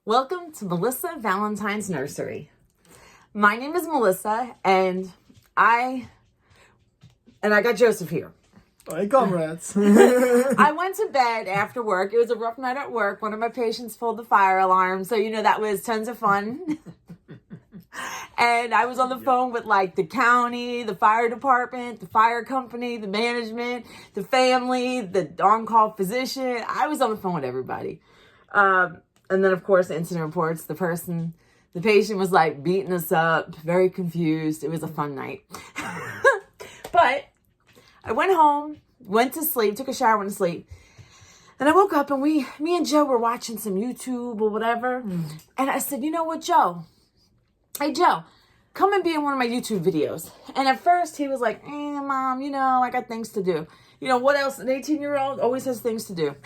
Welcome to Melissa Valentine's Nursery. My name is Melissa, and I got Joseph here. Hi, comrades. I went to bed after work. It was a rough night at work. One of my patients pulled the fire alarm, so that was tons of fun. And I was on the phone with the county, the fire department, the fire company, the management, the family, the on-call physician. I was on the phone with everybody. And then, of course, incident reports. The patient was beating us up, very confused. It was a fun night. But I went home, went to sleep, took a shower, went to sleep. And I woke up and me and Joe were watching some YouTube or whatever. And I said, you know what, Joe? Hey, Joe, come and be in one of my YouTube videos. And at first he was like, Mom, I got things to do. What else? An 18-year-old always has things to do.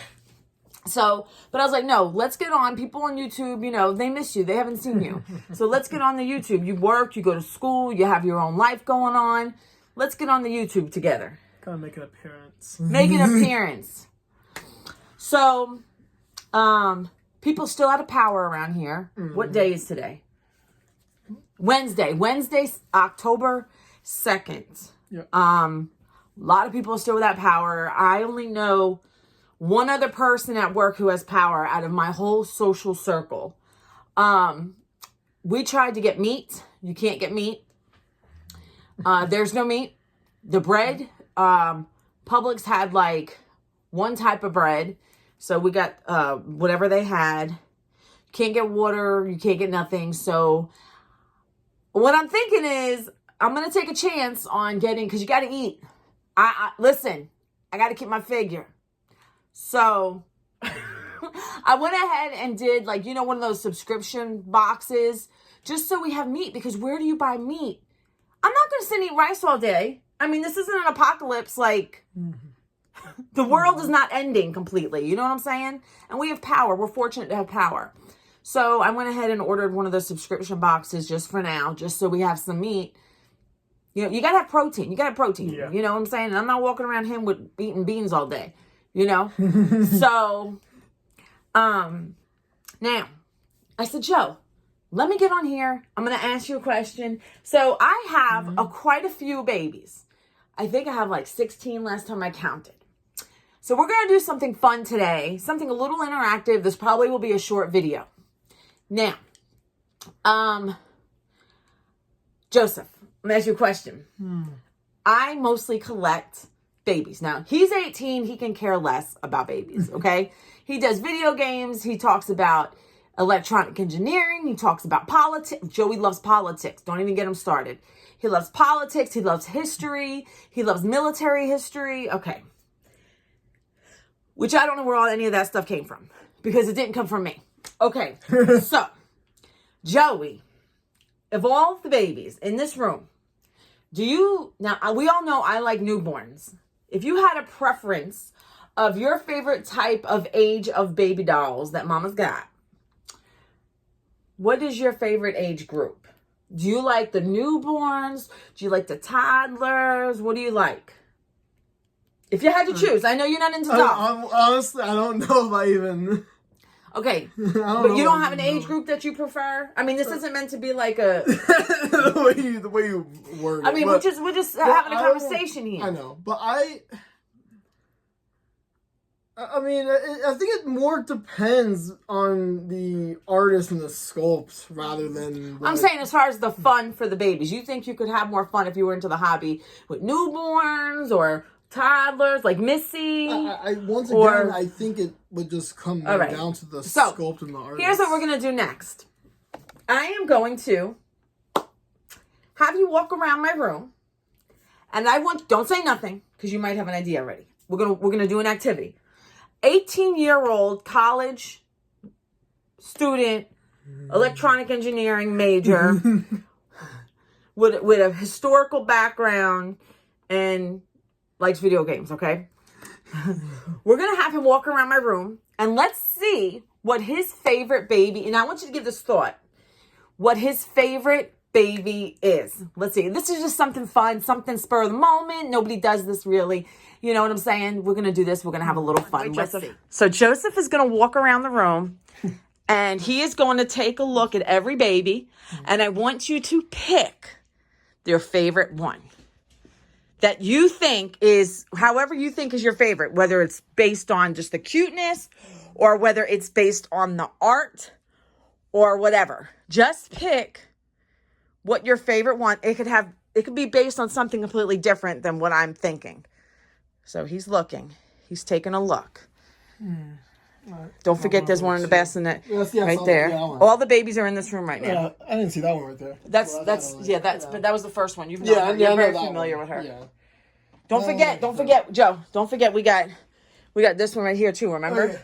So, but I was like, no, let's get on. People on YouTube, they miss you. They haven't seen you. So let's get on the YouTube. You work, you go to school, you have your own life going on. Let's get on the YouTube together. Gotta make an appearance. Make an appearance. So, people still out of power around here. What day is today? Wednesday, October 2nd. Yep. A lot of people are still without power. I only know one other person at work who has power out of my whole social circle. We tried to get meat. You can't get meat. There's no meat. The bread, Publix had one type of bread. So we got whatever they had. You can't get water. You can't get nothing. So what I'm thinking is I'm going to take a chance on getting, because you got to eat. Listen, I got to keep my figure. So I went ahead and did one of those subscription boxes just so we have meat, because where do you buy meat? I'm not going to sit and eat rice all day. I mean, this isn't an apocalypse. The world is not ending completely. You know what I'm saying? And we have power. We're fortunate to have power. So I went ahead and ordered one of those subscription boxes just for now, just so we have some meat. You got to have protein. You got to have protein. Yeah. You know what I'm saying? And I'm not walking around him with eating beans all day. So, now I said, Joe, let me get on here. I'm going to ask you a question. So I have quite a few babies. I think I have 16 last time I counted. So we're going to do something fun today, something a little interactive. This probably will be a short video. Now, Joseph, let me ask you a question. I mostly collect babies. Now, he's 18. He can care less about babies, okay? He does video games. He talks about electronic engineering. He talks about politics. Joey loves politics. Don't even get him started. He loves politics. He loves history. He loves military history. Okay. Which I don't know where any of that stuff came from, because it didn't come from me. Okay. So, Joey, of all the babies in this room, now we all know I like newborns. If you had a preference of your favorite type of age of baby dolls that mama's got, what is your favorite age group? Do you like the newborns? Do you like the toddlers? What do you like? If you had to choose, I know you're not into dolls. Honestly, I don't know if I even... Okay, but you don't have an age group that you prefer? I mean, this isn't meant to be like a... the way you word it. I mean, we're just having a conversation here. I know, but I mean, I think it more depends on the artist and the sculpt rather than... I'm saying as far as the fun for the babies. You think you could have more fun if you were into the hobby with newborns or toddlers like Missy? I think it would just come down to the sculpt and the artist. Here's what we're going to do next. I am going to have you walk around my room, and don't say nothing, because you might have an idea already. We're going to do an activity. 18-year-old college student, electronic engineering major, with a historical background and likes video games, okay? We're going to have him walk around my room, and let's see what his favorite baby, and I want you to give this thought, what his favorite baby is. Let's see. This is just something fun, something spur of the moment. Nobody does this really. You know what I'm saying? We're going to do this. We're going to have a little fun. Let's see. So Joseph is going to walk around the room, And he is going to take a look at every baby. And I want you to pick their favorite one. That you think is, however you think is your favorite. Whether it's based on just the cuteness. Or whether it's based on the art. Or whatever. Just pick what your favorite one. It could be based on something completely different than what I'm thinking. So he's looking. He's taking a look. Right. Don't forget there's one in the bassinet right there. Yeah, all the babies are in this room right now. Yeah, I didn't see that one right there. But that was the first one. You're very familiar with her. Yeah. Don't forget, Joe. Don't forget we got this one right here too, remember?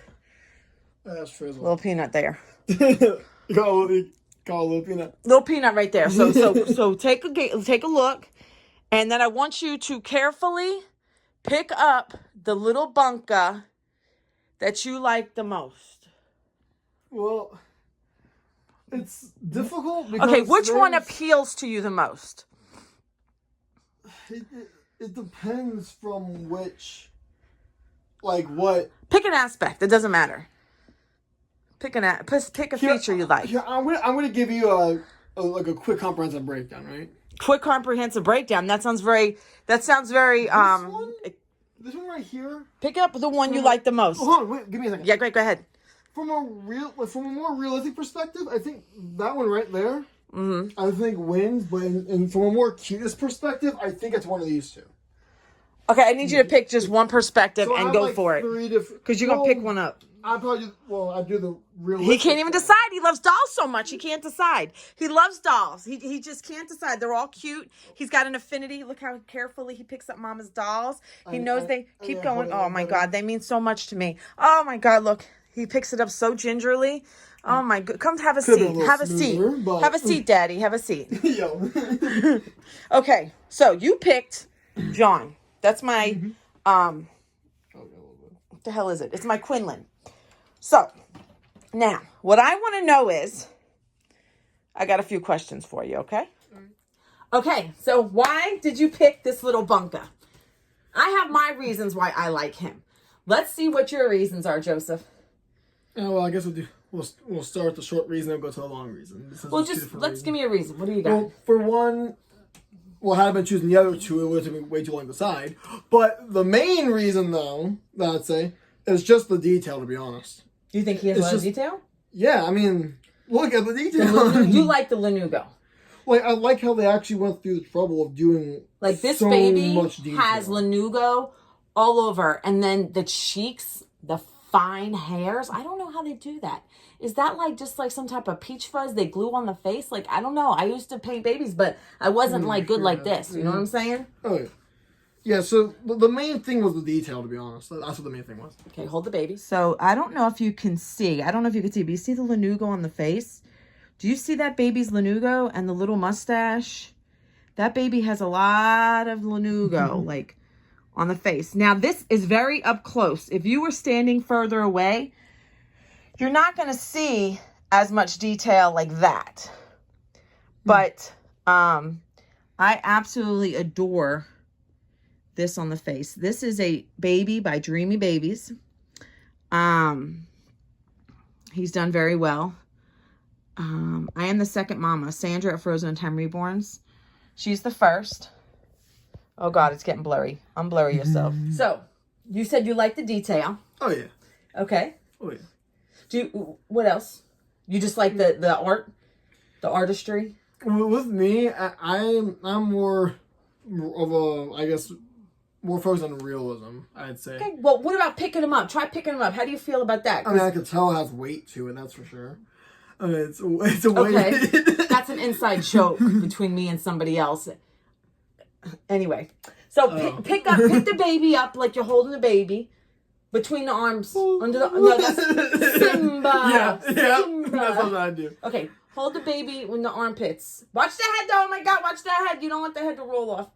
That's Frizzle. Little peanut there. You got a little peanut. Little peanut right there. So take a look, and then I want you to carefully pick up the little bunka that you like the most. Well, it's difficult because okay, which one appeals to you the most? It depends from which, like what. Pick an aspect. It doesn't matter. Pick a feature you like. Here, I'm gonna give you a quick comprehensive breakdown, right? Quick comprehensive breakdown. That sounds very. This one right here. Pick up the one you like the most. Hold on, wait, give me a second. Yeah, great. Go ahead. From a more realistic perspective, I think that one right there. Mm-hmm. I think wins, but from a more cutest perspective, I think it's one of these two. Okay, I need you to pick just one perspective and go like for it. Because you're gonna pick one up. I do the realistic. He can't even decide. He loves dolls so much. He can't decide. He loves dolls. He just can't decide. They're all cute. He's got an affinity. Look how carefully he picks up Mama's dolls. He knows they keep going. Oh my God, they mean so much to me. Oh my God, look. He picks it up so gingerly. Oh my God. Come have a seat. Have a seat. Have a seat, Daddy. Have a seat. Okay, so you picked John. That's my, what the hell is it? It's my Quinlan. So, now, what I want to know is, I got a few questions for you, okay? Okay, so why did you pick this little bunka? I have my reasons why I like him. Let's see what your reasons are, Joseph. Well, I guess we'll start with the short reason and go to the long reason. Give me a reason. What do you got? Well, for one, had I been choosing the other two, it would have been way too long to decide. But the main reason, though, that I'd say, is just the detail, to be honest. Do you think he has a lot of detail? Yeah, I mean, look at the detail. You like the Lanugo. Like, I like how they actually went through the trouble of doing like this so baby much detail. Has Lanugo all over, and then the cheeks, the fine hairs. I don't know how they do that. Is that just like some type of peach fuzz they glue on the face? Like, I don't know. I used to paint babies, but I wasn't good like this. You know what I'm saying? Oh, yeah. Yeah, so the main thing was the detail, to be honest. That's what the main thing was. Okay, hold the baby. So, I don't know if you can see. But you see the Lanugo on the face? Do you see that baby's Lanugo and the little mustache? That baby has a lot of Lanugo, on the face. Now, this is very up close. If you were standing further away, you're not going to see as much detail like that. But I absolutely adore this on the face. This is a baby by Dreamy Babies. He's done very well. I am the second mama. Sandra at Frozen in Time Reborns. She's the first. Oh God, it's getting blurry. Unblurry yourself. So, you said you like the detail. Oh yeah. Okay. Oh yeah. What else? You just like the art, the artistry? With me, I'm more of a, I guess, more focused on realism, I'd say. Okay. Well, what about picking them up? Try picking them up. How do you feel about that? I mean, I could tell it has weight to it. That's for sure. I mean, it's a weight. Okay. That's an inside joke between me and somebody else. Anyway, so pick the baby up like you're holding the baby. Between the arms, under the... No, that's Simba. Yeah, Simba. That's what I do. Okay, hold the baby in the armpits. Watch the head, though. Oh, my God, watch the head. You don't want the head to roll off.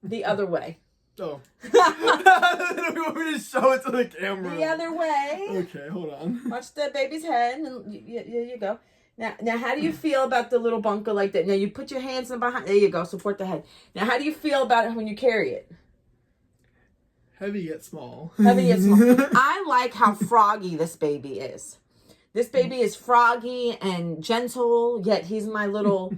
The other way. Oh. You want me to show it to the camera? The other way. Okay, hold on. Watch the baby's head, and here you go. Now, how do you feel about the little bunker like that? Now, you put your hands in behind... There you go, support the head. Now, how do you feel about it when you carry it? Heavy yet small. Heavy yet small. I like how froggy this baby is. This baby is froggy and gentle, yet he's my little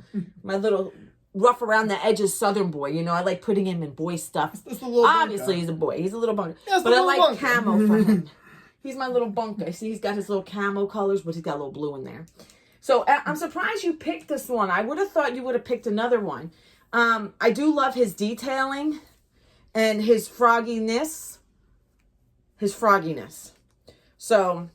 rough around the edges Southern boy. You know, I like putting him in boy stuff. Obviously, he's a boy. He's a little bunker. Yeah, but I like camo for him. He's my little bunker. See, he's got his little camo colors, but he's got a little blue in there. So I'm surprised you picked this one. I would have thought you would have picked another one. I do love his detailing and his frogginess. So,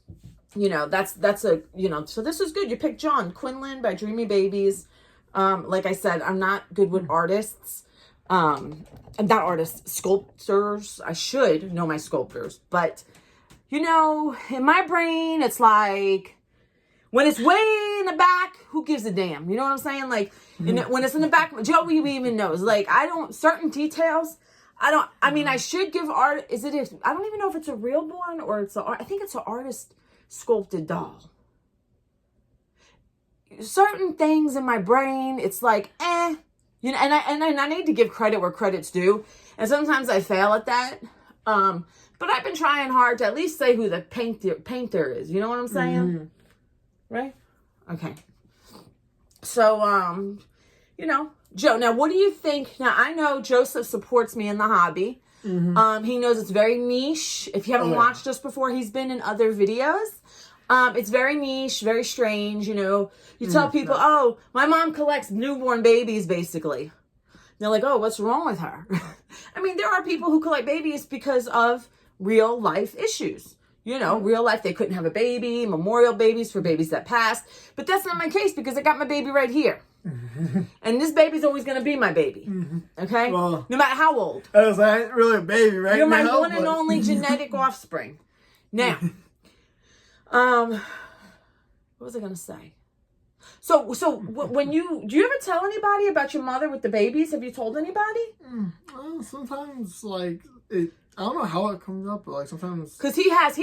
you know, that's a, you know, so this is good. You picked John Quinlan by Dreamy Babies. Like I said, I'm not good with artists. I'm not artists, sculptors. I should know my sculptors, but you know, in my brain, it's like when it's way in the back, who gives a damn? You know what I'm saying? Like when it's in the back, Joey even knows. Like certain details. I mean, I should give art. I don't even know if it's a real one or I think it's an artist sculpted doll. Certain things in my brain, it's like, you know, and I need to give credit where credit's due. And sometimes I fail at that. But I've been trying hard to at least say who the painter is. You know what I'm saying? Right? Okay. So, you know, Joe, now what do you think? Now, I know Joseph supports me in the hobby. He knows it's very niche. If you haven't watched us before, he's been in other videos. It's very niche, very strange, you know. You tell people, oh, my mom collects newborn babies, basically. They're like, oh, what's wrong with her? I mean, there are people who collect babies because of real life issues. You know, real life, they couldn't have a baby, memorial babies for babies that passed. But that's not my case because I got my baby right here. And this baby's always going to be my baby. Okay? Well, no matter how old. I ain't really a baby right now. You're my one and only genetic offspring. Now, what was I going to say? So when do you ever tell anybody about your mother with the babies? Have you told anybody? Well, sometimes, like, I don't know how it comes up, but, like, sometimes... Because he has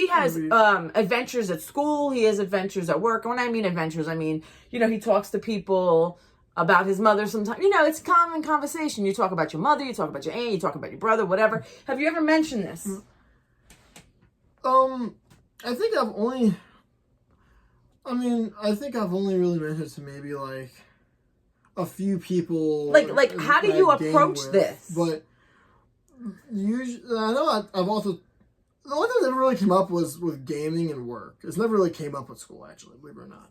adventures at school. He has adventures at work. And when I mean adventures, I mean, you know, he talks to people about his mother sometimes. You know, it's a common conversation. You talk about your mother, you talk about your aunt, you talk about your brother, whatever. Have you ever mentioned this? I think I've only really mentioned to maybe, like, a few people. Like how do you approach this? But usually, I know I've also, the only thing that never really came up was with gaming and work. It's never really came up with school, actually, believe it or not.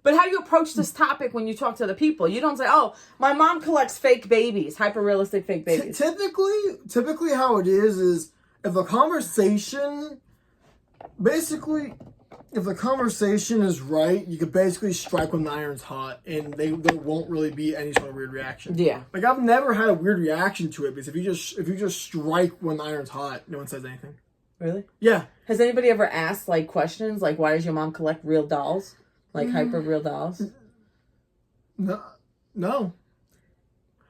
But how do you approach this topic when you talk to other people? You don't say, oh, my mom collects fake babies, hyper-realistic fake babies. Typically how it is if the conversation, basically, if the conversation is right, you could basically strike when the iron's hot, and there won't really be any sort of weird reaction. Yeah. Like, I've never had a weird reaction to it, because if you just strike when the iron's hot, no one says anything. Really? Yeah. Has anybody ever asked, like, questions, like, why does your mom collect real dolls? Like, hyper-real dolls? No.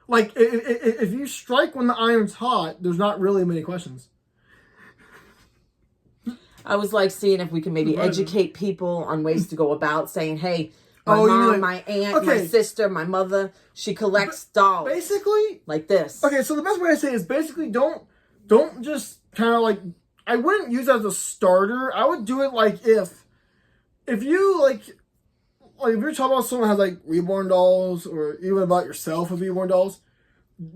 Like, if you strike when the iron's hot, there's not really many questions. I was like seeing if we can maybe educate people on ways to go about saying, hey, my mom, my aunt, my sister, my mother, she collects dolls. Basically. Like this. Okay, so the best way to say it is basically don't just kind of like, I wouldn't use it as a starter. I would do it like if you like if you're talking about someone who has like reborn dolls or even about yourself with reborn dolls,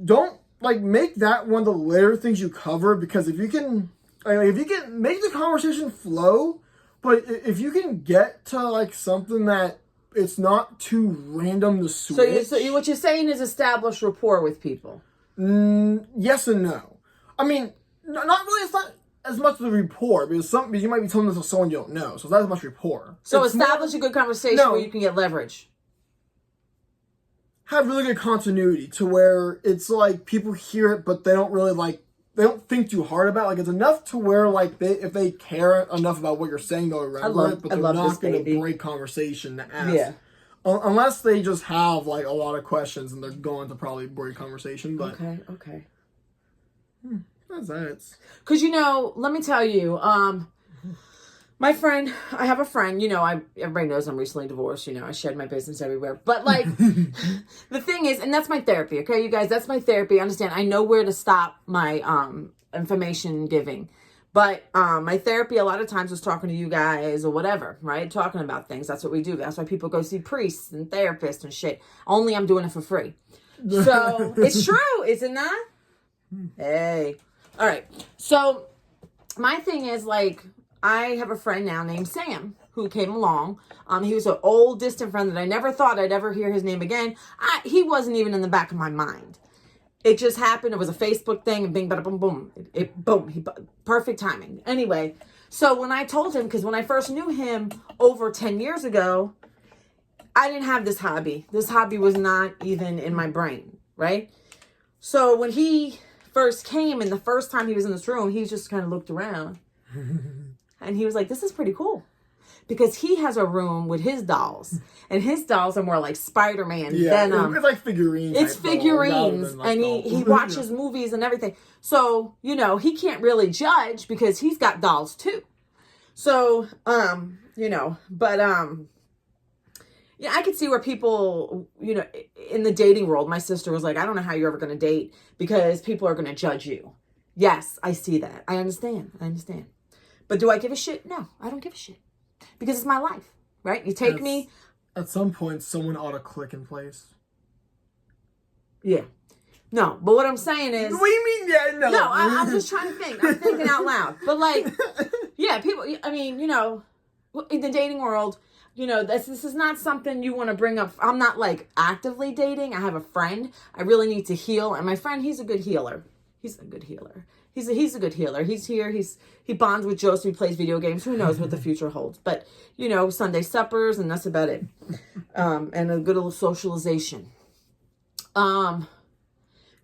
don't like make that one of the later things you cover, because if you can make the conversation flow, but if you can get to like something that it's not too random to switch. So what you're saying is establish rapport with people. Yes and no. I mean, not really. It's not as much of the rapport, because you might be telling this to someone you don't know, so it's not as much rapport. So establish a good conversation where you can get leverage. Have really good continuity to where it's like people hear it, but they don't really they don't think too hard about it. Like, it's enough to where like if they care enough about what you're saying, they'll remember it, but they're not going to break conversation to ask. Yeah. Unless they just have like a lot of questions and they're going to probably break conversation. But okay. That's that. Because, you know, let me tell you, my friend, I have a friend, you know, everybody knows I'm recently divorced, you know, I shed my business everywhere. But, like, the thing is, and that's my therapy, okay, you guys, that's my therapy. Understand, I know where to stop my information giving. But my therapy a lot of times was talking to you guys or whatever, right? Talking about things. That's what we do. That's why people go see priests and therapists and shit. Only I'm doing it for free. So it's true, is it not? Hey. All right. So my thing is, like, I have a friend now named Sam who came along. He was an old distant friend that I never thought I'd ever hear his name again. He wasn't even in the back of my mind. It just happened. It was a Facebook thing, and bing, bada, boom, boom. Perfect timing. Anyway, so when I told him, because when I first knew him over 10 years ago, I didn't have this hobby. This hobby was not even in my brain, right? So when he first came, and the first time he was in this room, he just kind of looked around. And he was like, this is pretty cool. Because he has a room with his dolls. And his dolls are more like Spider-Man, Venom. It's like figurines. It's figurines. And he watches movies and everything. So, you know, he can't really judge because he's got dolls too. So, you know, but, yeah, I could see where people, you know, in the dating world, my sister was like, I don't know how you're ever going to date because people are going to judge you. Yes, I see that. I understand. But do I give a shit? No, I don't give a shit. Because it's my life, right? You take me. At some point, someone ought to click in place. Yeah. No, but what I'm saying is. What do you mean? Yeah, no. No, I'm just trying to think. I'm thinking out loud. But like, yeah, people, I mean, you know, in the dating world, you know, this is not something you want to bring up. I'm not like actively dating. I have a friend. I really need to heal. And my friend, he's a good healer. He's a good healer. He's a good healer. He's here. He bonds with Joseph. He plays video games. Who knows what the future holds? But, you know, Sunday suppers, and that's about it. And a good little socialization. But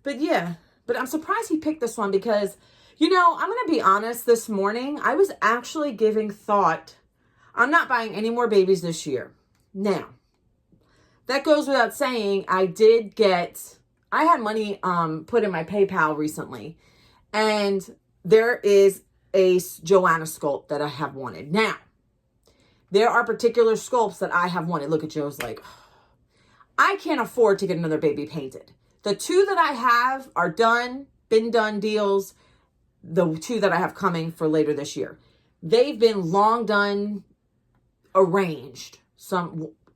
yeah. But I'm surprised he picked this one because, you know, I'm going to be honest. This morning, I was actually giving thought. I'm not buying any more babies this year. Now, that goes without saying. I had money put in my PayPal recently. And there is a Joanna sculpt that I have wanted. Now, there are particular sculpts that I have wanted. Look at Joe's like, I can't afford to get another baby painted. The two that I have are been done deals. The two that I have coming for later this year. They've been long done, arranged.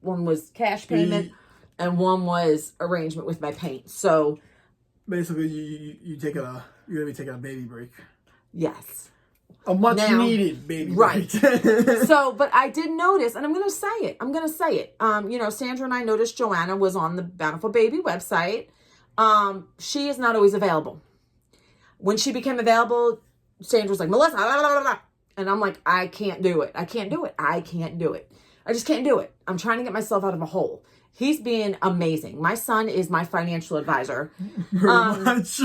One was cash payment and one was arrangement with my paint. So basically, you're going to be taking a baby break. Yes. A much needed baby right. break. So, but I did notice, and I'm going to say it. You know, Sandra and I noticed Joanna was on the Bountiful Baby website. She is not always available. When she became available, Sandra was like, Melissa, blah, blah, blah, blah. And I'm like, I can't do it. I just can't do it. I'm trying to get myself out of a hole. He's being amazing. My son is my financial advisor. Much.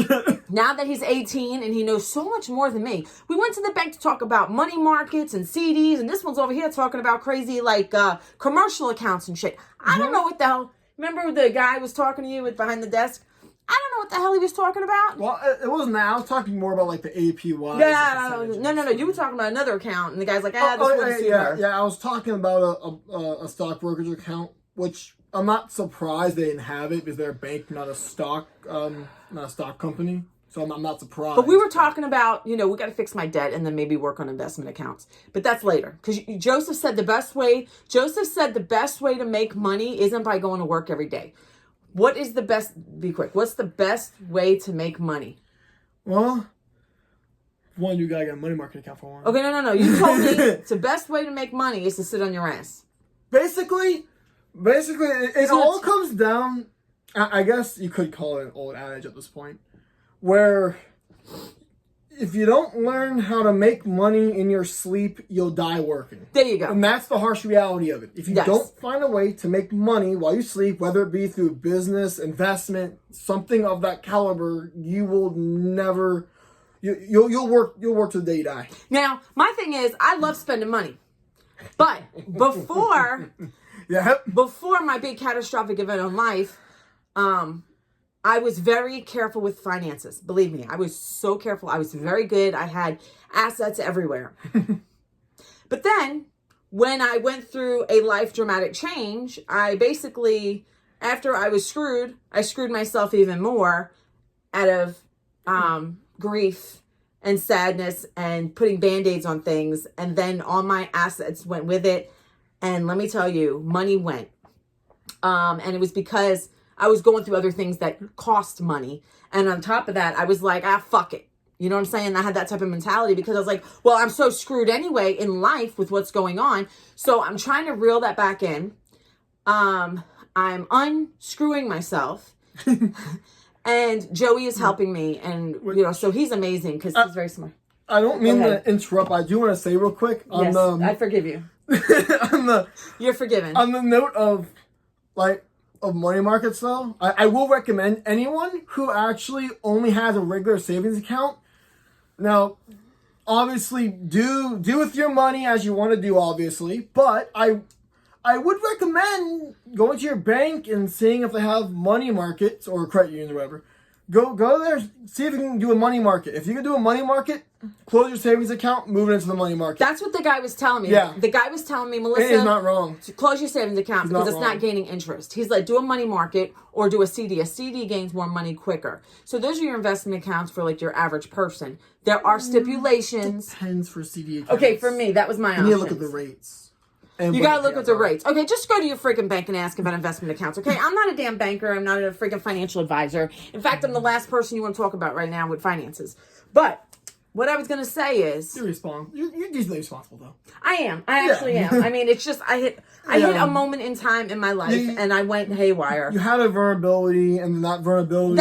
Now that he's 18 and he knows so much more than me. We went to the bank to talk about money markets and CDs, and this one's over here talking about crazy like commercial accounts and shit. I don't know what the hell. Remember the guy was talking to you behind the desk? I don't know what the hell he was talking about. Well, it wasn't that. I was talking more about like the APY. Yeah, no. You were talking about another account, and the guy's like, this wouldn't suit her. Yeah, I was talking about a stock brokerage account, which I'm not surprised they didn't have it because they're a bank, not a stock company. So I'm not surprised. But we were talking about, you know, we got to fix my debt and then maybe work on investment accounts. But that's later. Because Joseph said the best way to make money isn't by going to work every day. What's the best way to make money? Well, one, you gotta get a money market account for one. Okay, no. You told me the best way to make money is to sit on your ass. Basically, it all comes down, I guess you could call it an old adage at this point, where if you don't learn how to make money in your sleep, you'll die working. There you go. And that's the harsh reality of it. If you don't find a way to make money while you sleep, whether it be through business, investment, something of that caliber, you will never, you'll work to the day you die. Now, my thing is, I love spending money. But before my big catastrophic event in life, I was very careful with finances. Believe me, I was so careful. I was very good. I had assets everywhere. But then when I went through a life dramatic change, I basically, after I was screwed, I screwed myself even more out of grief and sadness and putting Band-Aids on things. And then all my assets went with it. And let me tell you, money went. And it was because I was going through other things that cost money. And on top of that, I was like, fuck it. You know what I'm saying? I had that type of mentality because I was like, well, I'm so screwed anyway in life with what's going on. So I'm trying to reel that back in. I'm unscrewing myself. And Joey is helping me. And, you know, so he's amazing because he's very smart. I don't mean to interrupt. I do want to say real quick. Yes, I forgive you. You're forgiven. On the note of, like, of money markets, though, I will recommend anyone who actually only has a regular savings account. Now, obviously, do with your money as you want to do, obviously. But I would recommend going to your bank and seeing if they have money markets or credit unions or whatever. Go there, see if you can do a money market. If you can do a money market, close your savings account, move it into the money market. That's what the guy was telling me. Yeah. The guy was telling me, Melissa, he's not wrong. To close your savings account because it's not gaining interest. He's like, do a money market or do a CD. A CD gains more money quicker. So those are your investment accounts for like your average person. There are stipulations. Depends for CD accounts. Okay, for me, that was my option. You need to look at the rates. You gotta look at the rates. Okay, just go to your freaking bank and ask about investment accounts, okay? I'm not a damn banker. I'm not a freaking financial advisor. In fact, I'm the last person you want to talk about right now with finances. But what I was gonna say is... You're responsible. You're decently responsible, though. I am. I actually am. I mean, it's just, I hit a moment in time in my life and I went haywire. You had a vulnerability and that vulnerability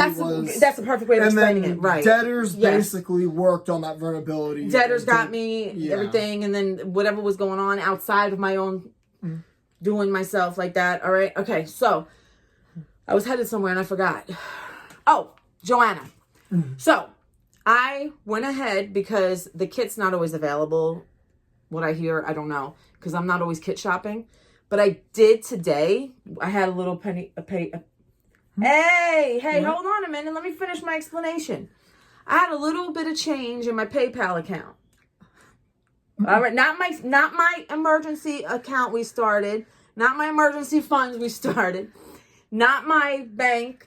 That's the perfect way of explaining it, right. Debtors basically worked on that vulnerability. Debtors got me, everything, and then whatever was going on outside of my own doing myself like that, all right? Okay, so I was headed somewhere and I forgot. Oh, Joanna. So I went ahead because the kit's not always available. What I hear, I don't know, because I'm not always kit shopping. But I did today. I had a little Hey, hold on a minute. Let me finish my explanation. I had a little bit of change in my PayPal account. All right, not my emergency account we started, not my emergency funds we started, not my bank,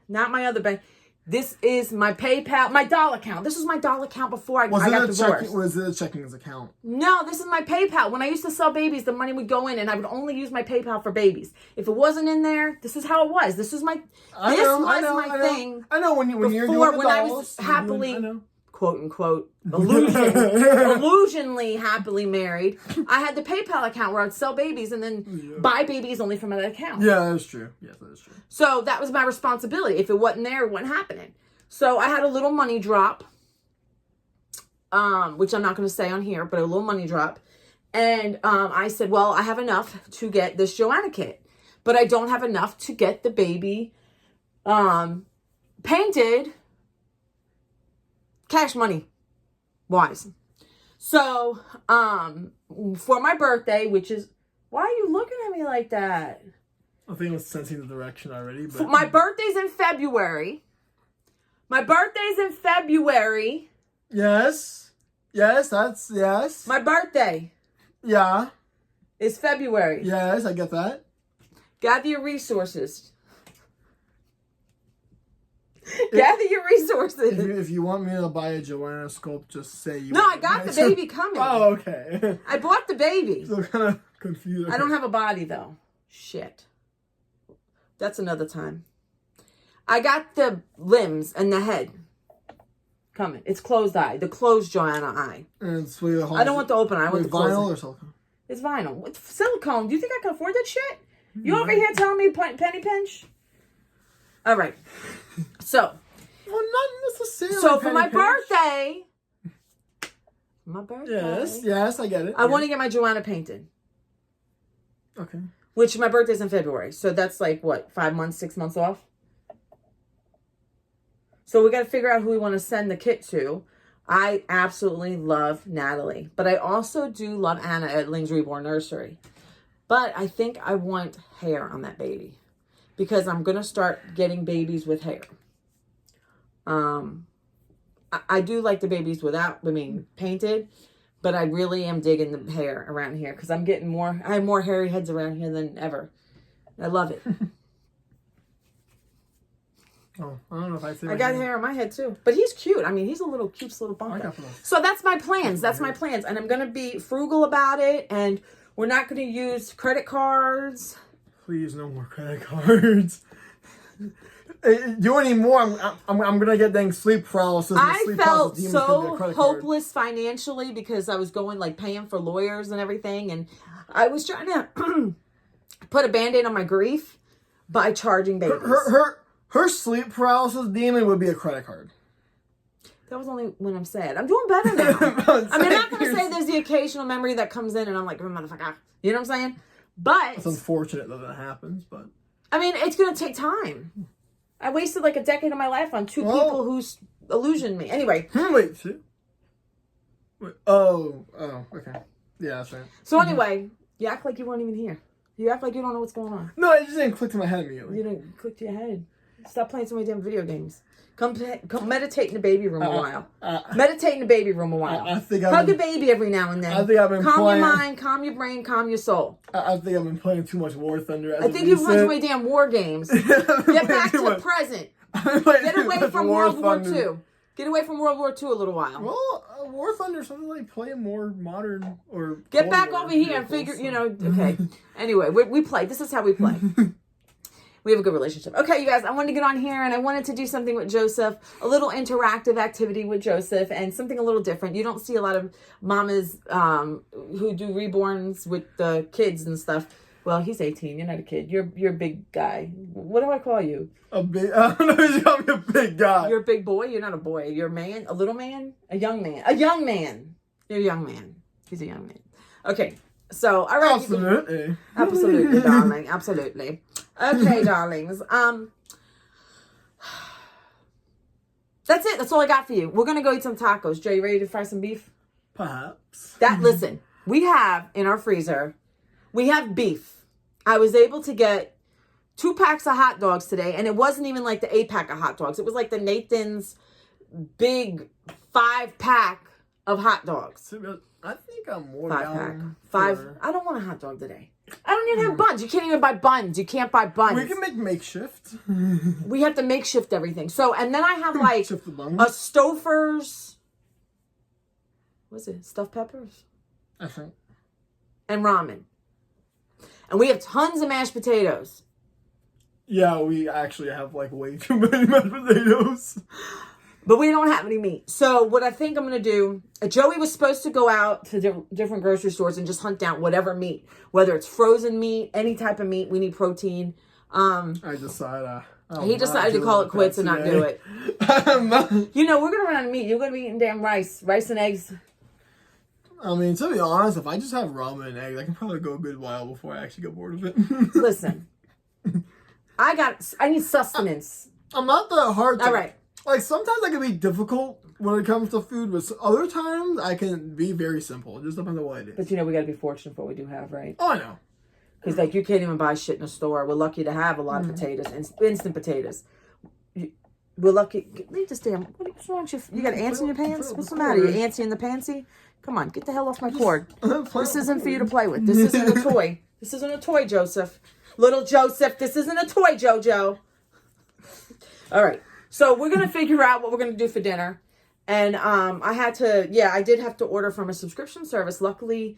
not my other bank. This is my PayPal, my doll account. This was my doll account before I got divorced. Was it a checking account? No, this is my PayPal. When I used to sell babies, the money would go in and I would only use my PayPal for babies. If it wasn't in there, this is how it was. This was my thing. I know when you're doing the dolls. When I was happily, quote unquote, illusionally happily married, I had the PayPal account where I'd sell babies and then buy babies only from that account. Yeah, that's true. Yes, that is true. So that was my responsibility. If it wasn't there, it wasn't happening. So I had a little money drop, which I'm not going to say on here, but a little money drop. And I said, well, I have enough to get this Joanna kit, but I don't have enough to get the baby painted cash money wise. So, for my birthday, which is, why are you looking at me like that? I think I was sensing the direction already. But my birthday's in February. Yes. Yes. My birthday. Yeah. Is February. Yes, I get that. Gather your resources. Gather your resources. If you want me to buy a Joanna sculpt, just say you. No, I got the baby coming. Oh, okay. I bought the baby. So kind of confused. I don't have a body though. Shit. That's another time. I got the limbs and the head coming. It's closed eye. The closed Joanna eye. And I don't want the open eye. I want the closed vinyl eye. or silicone? It's vinyl. It's silicone. Do you think I can afford that shit? You over here telling me penny pinch? All right. So. Well, not necessarily. So for my birthday. Yes, I get it. I want to get my Joanna painted. Okay. Which my birthday's in February. So that's like, what, 5 months, 6 months off? So we got to figure out who we want to send the kit to. I absolutely love Natalie. But I also do love Anna at Lynn's Reborn Nursery. But I think I want hair on that baby. Because I'm going to start getting babies with hair. I do like the babies painted. But I really am digging the hair around here. Because I'm getting I have more hairy heads around here than ever. I love it. Oh, I don't know if I see. I got hair on my head too, but he's cute. I mean, he's a little cute little bunker. So that's my plans. That's my plans, and I'm gonna be frugal about it. And we're not gonna use credit cards. Please, no more credit cards. Do any more? I'm gonna get dang sleep paralysis. I felt so hopeless financially because I was going like paying for lawyers and everything, and I was trying to put a Band-Aid on my grief by charging babies. Her sleep paralysis demon would be a credit card. That was only when I'm sad. I'm doing better now. I mean, I'm not going to say there's the occasional memory that comes in and I'm like, oh, motherfucker. You know what I'm saying? But it's unfortunate that happens, but I mean, it's going to take time. I wasted like a decade of my life on two people who illusioned me. Anyway. Wait, two? Wait, oh, okay. Yeah, that's right. So anyway, you act like you weren't even here. You act like you don't know what's going on. No, it just didn't click to my head immediately. You didn't click to your head. Stop playing so many damn video games. Come meditate in the baby room a while. Meditate in the baby room a while. Hug a baby every now and then. I think I've been calm your mind, calm your brain, calm your soul. I think I've been playing too much War Thunder. I think you've been playing too many damn war games. Get back to the present. Get away from World War II. Get away from World War II a little while. Well, War Thunder, something like playing more modern or. Get back over here and figure, okay. Anyway, we play. This is how we play. We have a good relationship. Okay, you guys, I wanted to get on here and I wanted to do something with Joseph, a little interactive activity with Joseph and something a little different. You don't see a lot of mamas who do reborns with the kids and stuff. Well, he's 18. You're not a kid. You're a big guy. What do I call you? I don't know. You call me a big guy. You're a big boy. You're not a boy. You're a man. A little man. A young man. A young man. You're a young man. He's a young man. Okay. So, all right. Absolutely. Absolutely, darling. Absolutely. Okay, darlings. That's it. That's all I got for you. We're gonna go eat some tacos. Joe, you ready to fry some beef? Perhaps. Listen, we have in our freezer. We have beef. I was able to get 2 packs of hot dogs today, and it wasn't even like the 8-pack of hot dogs. It was like the Nathan's big 5-pack of hot dogs. I think I'm more 5-pack. 5. I don't want a hot dog today. I don't even have buns. You can't even buy buns. You can't buy buns. We can make makeshift. We have to makeshift everything. So, and then I have like a Stouffer's. What's it? Stuffed peppers? I think. And ramen. And we have tons of mashed potatoes. Yeah, we actually have like way too many mashed potatoes. But we don't have any meat. So what I think I'm going to do, Joey was supposed to go out to different grocery stores and just hunt down whatever meat. Whether it's frozen meat, any type of meat, we need protein. He decided to call it quits and not do it. We're going to run out of meat. You're going to be eating damn rice and eggs. I mean, to be honest, if I just have ramen and eggs, I can probably go a good while before I actually get bored of it. Listen, I need sustenance. I'm not that hard to... All right. Like, sometimes I can be difficult when it comes to food, but other times I can be very simple. It just depends on what it is. But, we got to be fortunate for what we do have, right? Oh, I know. Because, like, you can't even buy shit in a store. We're lucky to have a lot of potatoes, instant potatoes. We're lucky. Leave this damn... What's wrong with you? You got ants in your pants? What's the matter? You antsy in the pantsy? Come on, get the hell off my cord. This isn't for you to play with. This isn't a toy. This isn't a toy, Joseph. Little Joseph, this isn't a toy, Jojo. All right. So we're going to figure out what we're going to do for dinner. And I did have to order from a subscription service. Luckily,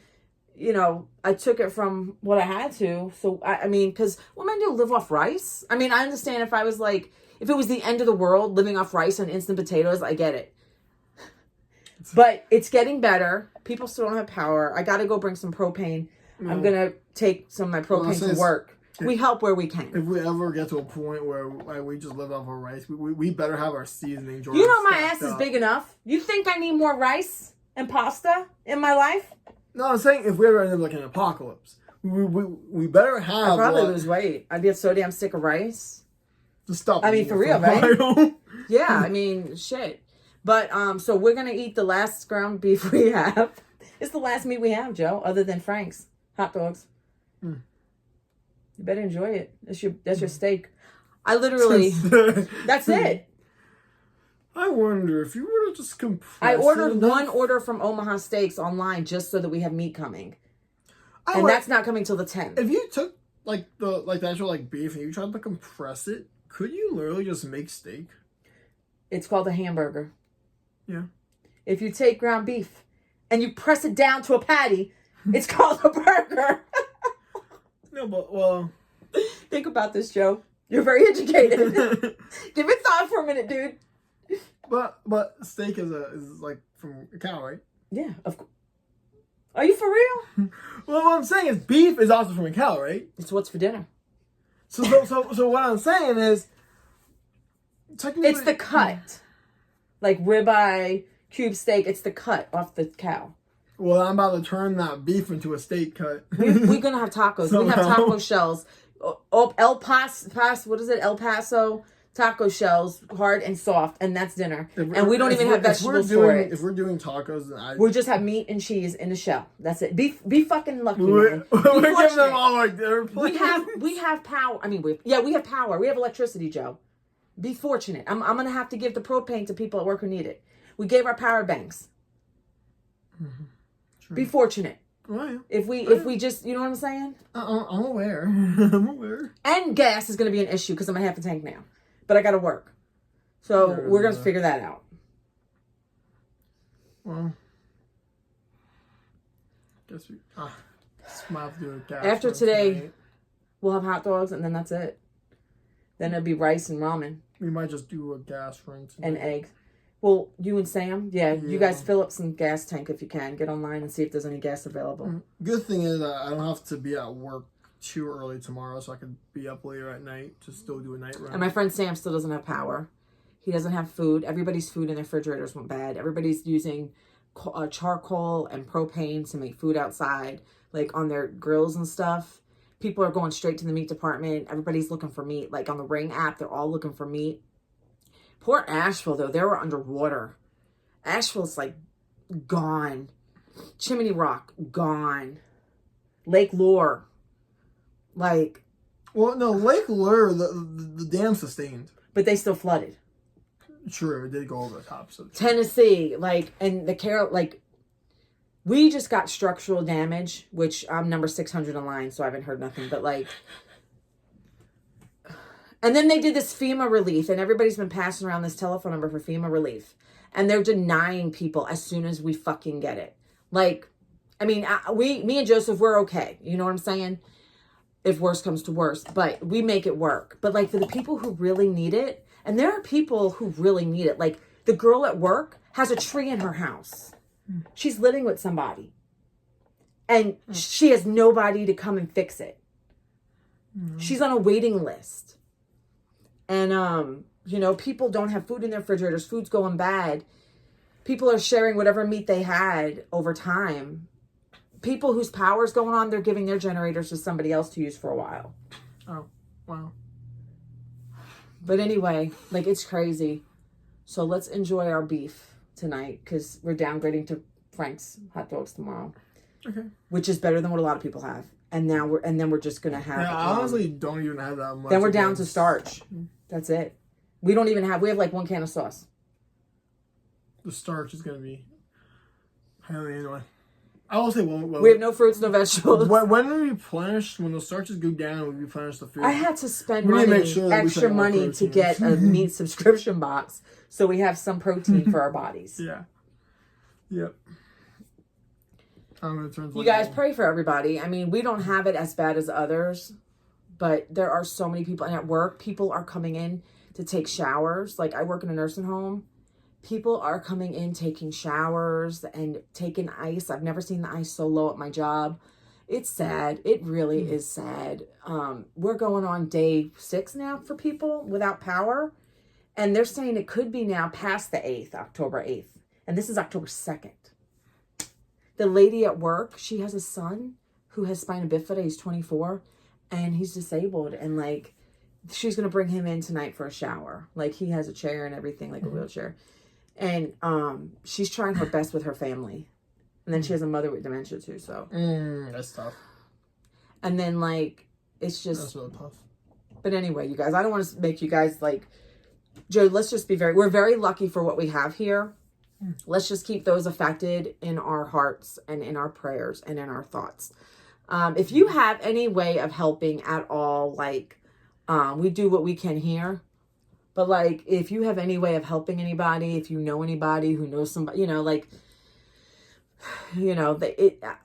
I took it from what I had to. So, I mean, because what am I going to do? Live off rice? I mean, I understand if I was like, if it was the end of the world, living off rice and instant potatoes, I get it. But it's getting better. People still don't have power. I got to go bring some propane. I'm going to take some of my propane to work. We help where we can. If we ever get to a point where we just live off of rice, we better have our seasoning. My ass is big enough. You think I need more rice and pasta in my life? No, I'm saying if we ever end up like an apocalypse, we better have. I'd probably lose weight. I'd get so damn sick of rice. Just stop. I mean, for real, right? Yeah, I mean, shit. But so we're gonna eat the last ground beef we have. It's the last meat we have, Joe, other than Frank's hot dogs. Mm. You better enjoy it. That's your steak. I literally... That's it. I wonder if you were to just compress I ordered one order from Omaha Steaks online just so that we have meat coming. That's not coming till the 10th. If you took the actual beef and you tried to compress it, Could you literally just make steak? It's called a hamburger. Yeah. If you take ground beef and you press it down to a patty, it's called a burger. No, but well. Think about this, Joe. You're very educated. Give it thought for a minute, dude. But steak is like from a cow, right? Yeah, of course. Are you for real? Well, what I'm saying is beef is also from a cow, right? It's what's for dinner. So what I'm saying is, technically, It's the cut, like ribeye, cube steak. It's the cut off the cow. Well, I'm about to turn that beef into a steak cut. We're gonna have tacos. We have taco shells. El Paso taco shells, hard and soft, and that's dinner. And we don't even have vegetables for it. If we're doing tacos, then we just have meat and cheese in a shell. That's it. Be fucking lucky, man. We're giving them all like their plates. We have power. I mean, we have power. We have electricity, Joe. Be fortunate. I'm gonna have to give the propane to people at work who need it. We gave our power banks. True. Be fortunate. Right. If we just, you know what I'm saying? I'm aware. I'm aware. And gas is gonna be an issue because I'm gonna have a tank now. But I gotta work. So we're gonna figure that out. Well, guess we might have to do a gas After today, tonight. we'll have hot dogs and then that's it. Then it'll be rice and ramen. We might just do a gas run tonight. And eggs. Well, you and Sam, you guys fill up some gas tank if you can. Get online and see if there's any gas available. Good thing is I don't have to be at work too early tomorrow, so I could be up later at night to still do a night run. And my friend Sam still doesn't have power. He doesn't have food. Everybody's food in their refrigerators went bad. Everybody's using charcoal and propane to make food outside, like on their grills and stuff. People are going straight to the meat department. Everybody's looking for meat. Like on the Ring app, they're all looking for meat. Poor Asheville, though. They were underwater. Asheville's like gone. Chimney Rock, gone. Lake Lure. Like, well, no, Lake Lure, the dam sustained, but they still flooded. True, it did go over the top. So Tennessee, like, and we just got structural damage, which I'm number 600 in line, so I haven't heard nothing. But like, and then they did this FEMA relief, and everybody's been passing around this telephone number for FEMA relief, and they're denying people as soon as we fucking get it. Like, I mean, me and Joseph, we're okay. You know what I'm saying? If worse comes to worse, but we make it work. But like for the people who really need it, and there are people who really need it. Like the girl at work has a tree in her house. She's living with somebody. And she has nobody to come and fix it. She's on a waiting list. And, people don't have food in their refrigerators. Food's going bad. People are sharing whatever meat they had over time. People whose power's going on, they're giving their generators to somebody else to use for a while. Oh, wow. But anyway, like it's crazy. So let's enjoy our beef tonight because we're downgrading to Frank's hot dogs tomorrow. Okay. Which is better than what a lot of people have. And then we're just gonna have. Yeah, I honestly don't even have that much. Then we're down to starch. That's it. We have like 1 can of sauce. The starch is gonna be highly annoying. I will say we have no fruits, no vegetables. When we replenish, when the starches go down, we replenish the food. I had to spend extra money to get a meat subscription box so we have some protein for our bodies. Yeah. Yep. You guys pray for everybody. I mean, we don't have it as bad as others, but there are so many people. And at work, people are coming in to take showers. Like I work in a nursing home. People are coming in, taking showers and taking ice. I've never seen the ice so low at my job. It's sad. It really is sad. We're going on day 6 now for people without power. And they're saying it could be now past the 8th, October 8th. And this is October 2nd. The lady at work, she has a son who has spina bifida. He's 24 and he's disabled. And like, she's going to bring him in tonight for a shower. Like he has a chair and everything, like a wheelchair. And she's trying her best with her family. And then she has a mother with dementia too, so. That's tough. And then, like, it's just. That's really tough. But anyway, you guys, I don't want to make you guys, like. Joe, let's just be we're very lucky for what we have here. Let's just keep those affected in our hearts and in our prayers and in our thoughts. If you have any way of helping at all, like, We do what we can here. But, like, if you have any way of helping anybody, if you know anybody who knows somebody, you know, like, you know,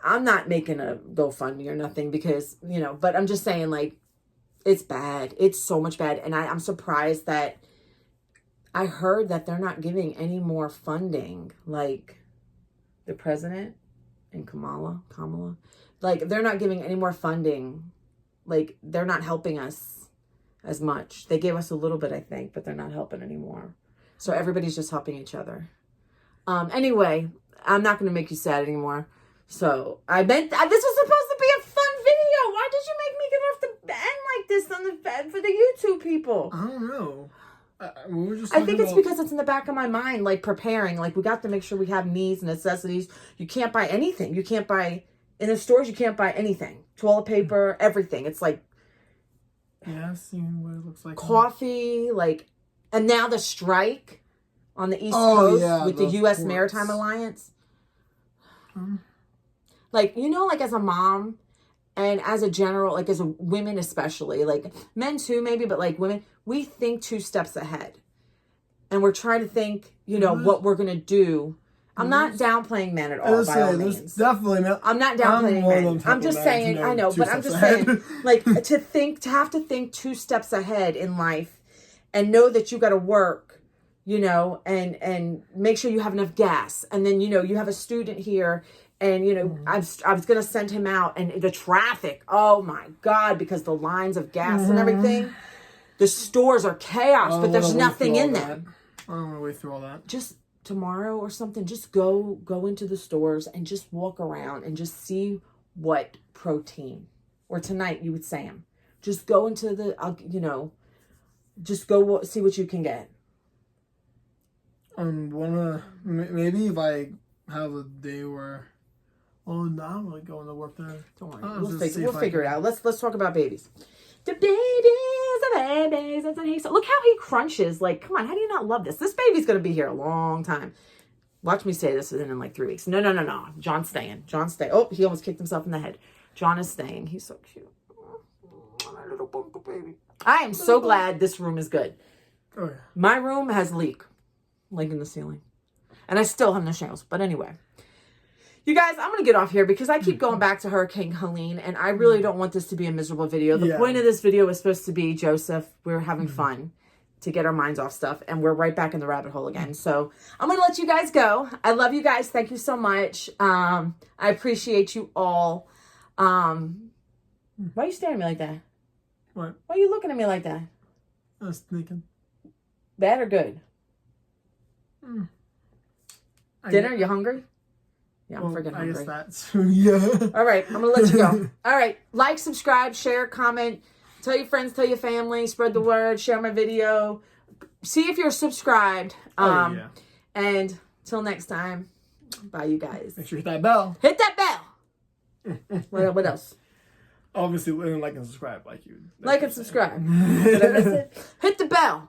I'm not making a GoFundMe or nothing because, you know, but I'm just saying, like, it's bad. It's so much bad. And I'm surprised that I heard that they're not giving any more funding. Like, the president and Kamala, like, they're not giving any more funding. Like, they're not helping us as much. They gave us a little bit, I think, but they're not helping anymore. So everybody's just helping each other. Anyway, I'm not going to make you sad anymore. So I meant this was supposed to be a fun video. Why did you make me get off the end like this on the bed for the YouTube people? I don't know. We were just I think it's because it's in the back of my mind, like preparing. Like, we got to make sure we have needs and necessities. You can't buy anything. You can't buy in the stores. You can't buy anything. Toilet paper, everything. It's like, yeah, I've seen what it looks like. Coffee, like, and now the strike on the East Coast with the U.S. ports. Maritime Alliance. Like, you know, like, as a mom and as a general, like, as a women especially, like, men too maybe, but, like, women, we think 2 steps ahead. And we're trying to think, you know, what we're going to do. I'm not downplaying men at all, by all means. Definitely not. I'm not downplaying men. I'm just saying, I know, but I'm just saying, like, to have to think 2 steps ahead in life and know that you got to work, you know, and make sure you have enough gas. And then, you know, you have a student here and, you know, I was going to send him out and the traffic, oh my God, because the lines of gas and everything, the stores are chaos, but there's nothing in them. I don't want to wait through all that. Just tomorrow or something, just go into the stores and just walk around and just see what protein, or tonight you would say them. Just go into the, you know, just go see what you can get. Maybe if I have a day where, oh, no, I'm really going to work there. Don't worry, we'll figure it out. Let's talk about babies. The babies, that's what he said. Look how he crunches. Like, come on, how do you not love this? This baby's going to be here a long time. Watch me say this in like 3 weeks. No. John's staying. Oh, he almost kicked himself in the head. John is staying. He's so cute. My little bunko baby. I am so glad this room is good. Oh, yeah. My room has leak in the ceiling. And I still have no shingles. But anyway. You guys, I'm going to get off here because I keep going back to Hurricane Helene, and I really don't want this to be a miserable video. The point of this video was supposed to be, Joseph, we're having fun to get our minds off stuff, and we're right back in the rabbit hole again. So I'm going to let you guys go. I love you guys. Thank you so much. I appreciate you all. Why are you staring at me like that? What? Why are you looking at me like that? I was thinking. Bad or good? Dinner? You hungry? Yeah, I'm freaking hungry. I guess that's, yeah. All right, I'm going to let you go. All right, like, subscribe, share, comment. Tell your friends, tell your family, spread the word, share my video. See if you're subscribed. And till next time, bye, you guys. Make sure you hit that bell. Hit that bell. What else? Obviously, like and subscribe, like you. Like and subscribe. Did I miss it? Hit the bell.